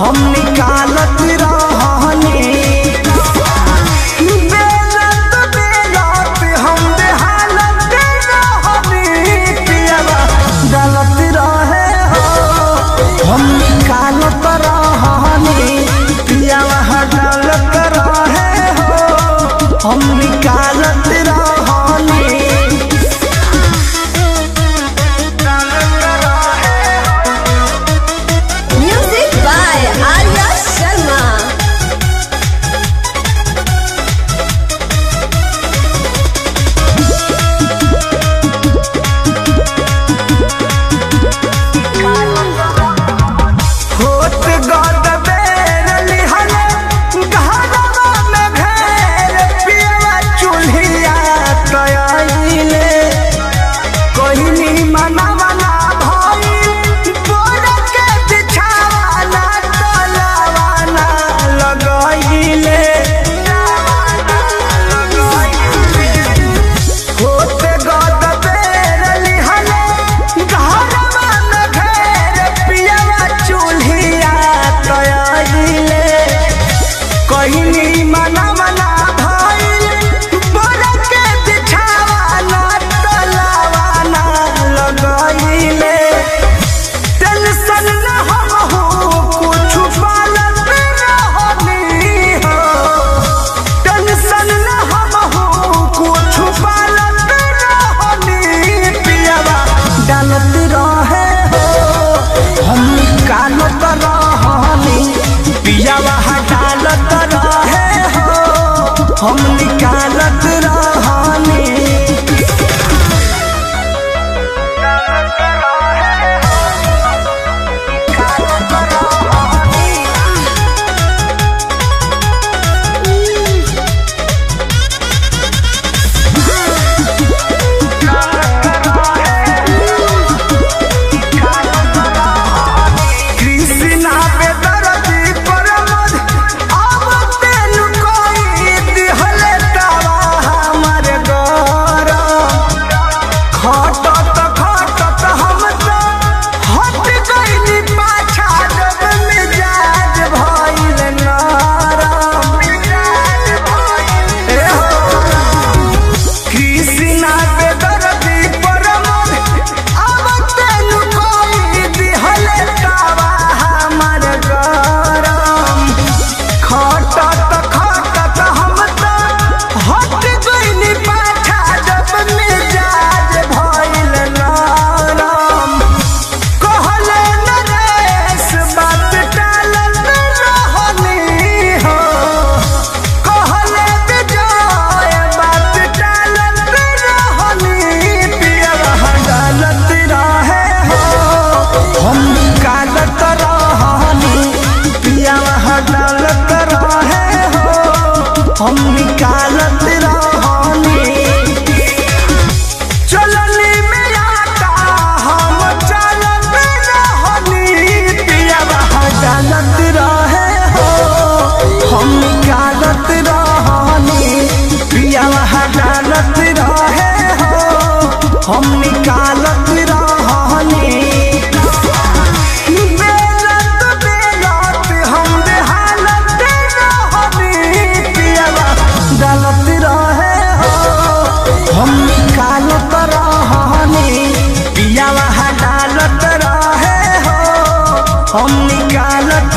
हम निकालत रहनी बेलत बेलत हम बेहालत रहनी पियवा डालत रहे हो हम निकालत रहनी पियवा डालत रहे हो हम निकालत रहनी। Music by Arya Sharma. होत गद बेर लिहले घरवा में घेर पियवा चूल्हिया तयाइले कोहिनी मनवना भइल बोर के बिछावाना तलवाना लगाइले होत गद बेर लिहले घरवा में घेर पियवा चूल्हिया तयाइले कोहिनी मनवना भइल बोर के बिछावाना तलवाना लगाइले टेंशन न हमहू कुछु पालत रहनी हो टेंशन न हमहू कुछु पालत रहनी पियवा डालत रहे हो हम निकालत रहनी पियवा डालत रहे हो हम निकालत रहनी। कृष्णा पे दरदी परमद अब तेनु कोई दिहले तवा हमर गरम खटत खटत हम तो हट गइली पाछा जब मिजाज भइल नरम ए हो कृष्णा पे दरदी परमद अब तेनु कोई दिहले तवा हमर गरम खटत खटत हम तो हट गइली पाछा जब मिजाज भइल नरम कहले नरेश बात टालत रहनी हो कहले विजय बात टालत रहनी पियवा डालत रहे हो हम निकालत रहनी पियवा डालत रहे हो हम निकालत रहनी चलनी में आटा हम चलत रहनी पियवा डालत रहे हो हम निकालत रहनी पियवा डालत रहे हो हम निकालत रहनी बेलत बेलत हम बेहालत रहनी पियवा डालत रहे हो हम निकालत रहनी पियवा डालत रहे हो हम निकालत